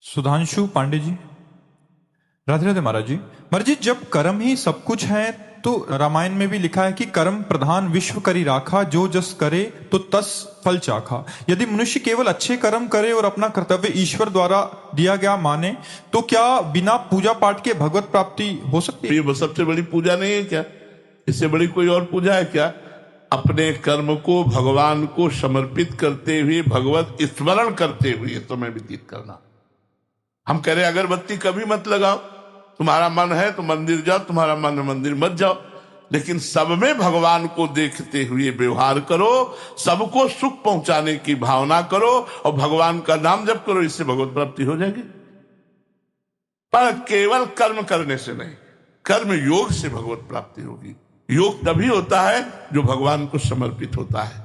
सुधांशु पांडे जी। राधे राधे महाराज जी। महाराज जी, जब कर्म ही सब कुछ है तो रामायण में भी लिखा है कि कर्म प्रधान विश्व करी राखा, जो जस करे तो तस फल चाखा। यदि मनुष्य केवल अच्छे कर्म करे और अपना कर्तव्य ईश्वर द्वारा दिया गया माने तो क्या बिना पूजा पाठ के भगवत प्राप्ति हो सकती है? ये सबसे बड़ी पूजा नहीं है क्या? इससे बड़ी कोई और पूजा है क्या? अपने कर्म को भगवान को समर्पित करते हुए, भगवत स्मरण करते हुए समय व्यतीत करना। हम कह रहे अगरबत्ती कभी मत लगाओ, तुम्हारा मन है तो मंदिर जाओ, तुम्हारा मन है मंदिर मत जाओ, लेकिन सब में भगवान को देखते हुए व्यवहार करो, सबको सुख पहुंचाने की भावना करो और भगवान का नाम जप करो, इससे भगवत प्राप्ति हो जाएगी। पर केवल कर्म करने से नहीं, कर्म योग से भगवत प्राप्ति होगी। योग तभी होता है जो भगवान को समर्पित होता है।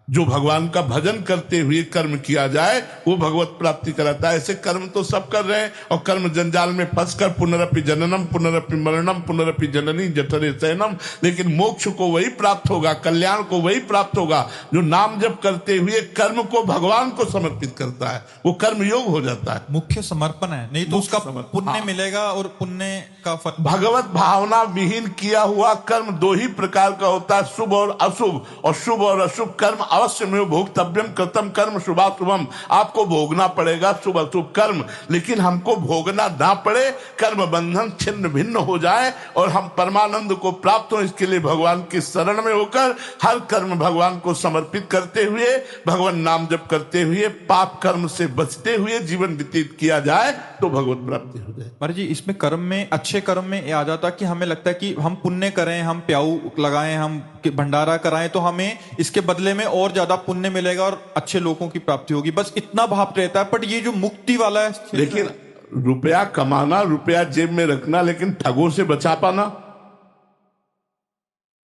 जो भगवान का भजन करते हुए कर्म किया जाए वो भगवत प्राप्ति कराता है। ऐसे कर्म तो सब कर रहे हैं और कर्म जंजाल में फंसकर पुनरपि जननम पुनरपि मरणम पुनरपि जननी जठरे शयनम, लेकिन मोक्ष को वही प्राप्त होगा, कल्याण को वही प्राप्त होगा जो नाम जप करते हुए कर्म को भगवान को समर्पित करता है। वो कर्म योग हो जाता है। मुख्य समर्पण है, नहीं तो उसका पुण्य मिलेगा और पुण्य का फल। भगवत भावना विहीन किया हुआ कर्म दो ही प्रकार का होता है, शुभ और अशुभ। और शुभ और अशुभ कर्म अवश्य में भोक्तव्यम कृतम कर्म शुभाशुभम। आपको भोगना पड़ेगा शुभ अशुभ कर्म, लेकिन हमको भोगना ना पड़े, कर्म बंधन छिन्न भिन्न हो जाए और हम परमानंद को प्राप्त हो, इसके लिए भगवान की शरण में होकर हर कर्म भगवान को समर्पित करते हुए, भगवान नाम जप करते हुए, पाप कर्म से बचते हुए जीवन व्यतीत किया जाए तो भगवत प्राप्ति हो जाए। महाराज जी, इसमें कर्म में, अच्छे कर्म में आ जाता कि हमें लगता है कि हम पुण्य करें, हम प्याऊ लगाएं, हम भंडारा कराएं तो हमें इसके बदले में और ज्यादा पुण्य मिलेगा और अच्छे लोगों की प्राप्ति होगी, बस इतना भाव रहता है। बट ये जो मुक्ति वाला है, लेकिन रुपया कमाना, रुपया जेब में रखना, लेकिन ठगों से बचा पाना।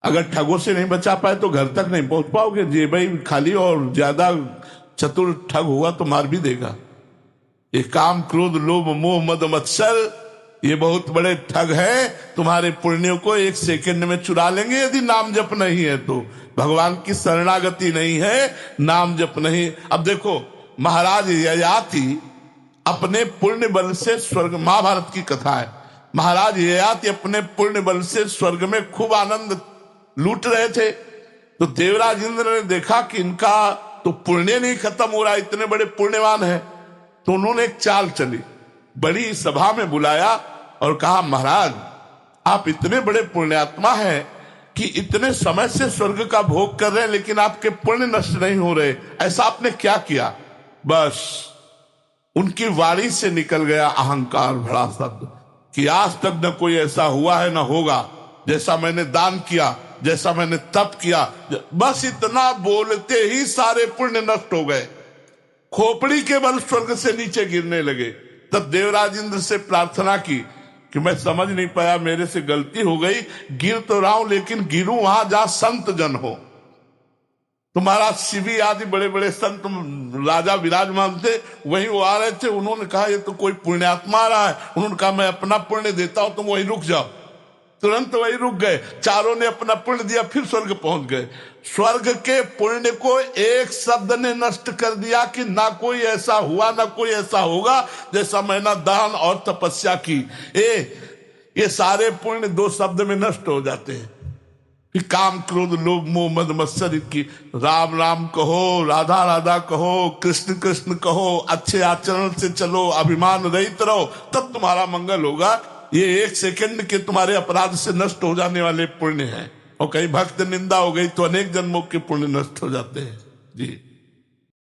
अगर ठगों से नहीं बचा पाए तो घर तक नहीं पहुंच पाओगे। जेब ही खाली और ज्यादा चतुर ठग हुआ तो मार भी देगा। ये काम क्रोध लोभ मोह मद मत्सर, ये बहुत बड़े ठग है। तुम्हारे पुण्यों को एक सेकंड में चुरा लेंगे यदि नाम जप नहीं है तो। भगवान की शरणागति नहीं है, नाम जप नहीं। अब देखो, महाराज ययाति अपने पुण्य बल से स्वर्ग, महाभारत की कथा है, महाराज ययाति अपने पुण्य बल से स्वर्ग में खूब आनंद लूट रहे थे। तो देवराज इंद्र ने देखा कि इनका तो पुण्य नहीं खत्म हो रहा, इतने बड़े पुण्यवान है। तो उन्होंने एक चाल चली, बड़ी सभा में बुलाया और कहा, महाराज आप इतने बड़े पुण्यात्मा हैं कि इतने समय से स्वर्ग का भोग कर रहे हैं, लेकिन आपके पुण्य नष्ट नहीं हो रहे, ऐसा आपने क्या किया? बस उनकी वाणी से निकल गया अहंकार भरा शब्द कि आज तक न कोई ऐसा हुआ है न होगा जैसा मैंने दान किया, जैसा मैंने तप किया। बस इतना बोलते ही सारे पुण्य नष्ट हो गए, खोपड़ी के बल स्वर्ग से नीचे गिरने लगे। तब देवराज इंद्र से प्रार्थना की कि मैं समझ नहीं पाया, मेरे से गलती हो गई, गिर तो रहा हूं लेकिन गिरूं वहां जहां संत जन हो। तुम्हारा शिवी आदि बड़े बड़े संत राजा विराजमान थे, वहीं वो आ रहे थे। उन्होंने कहा ये तो कोई पुण्यात्मा आ रहा है। उन्होंने कहा मैं अपना पुण्य देता हूं, तुम वहीं रुक जाओ। तुरंत वही रुक गए, चारों ने अपना पुण्य दिया, फिर स्वर्ग पहुंच गए। स्वर्ग के पुण्य को एक शब्द ने नष्ट कर दिया कि ना कोई ऐसा हुआ ना कोई ऐसा होगा जैसा मैंने दान और तपस्या की। ये सारे पुण्य दो शब्द में नष्ट हो जाते हैं कि काम क्रोध लोभ मोह मद मत्सर की। राम राम कहो, राधा राधा कहो, कृष्ण कृष्ण कहो, अच्छे आचरण से चलो, अभिमान रहित रहो, तब तुम्हारा मंगल होगा। ये एक सेकंड के तुम्हारे अपराध से नष्ट हो जाने वाले पुण्य हैं। और कहीं भक्त निंदा हो गई तो अनेक जन्मों के पुण्य नष्ट हो जाते हैं। जी।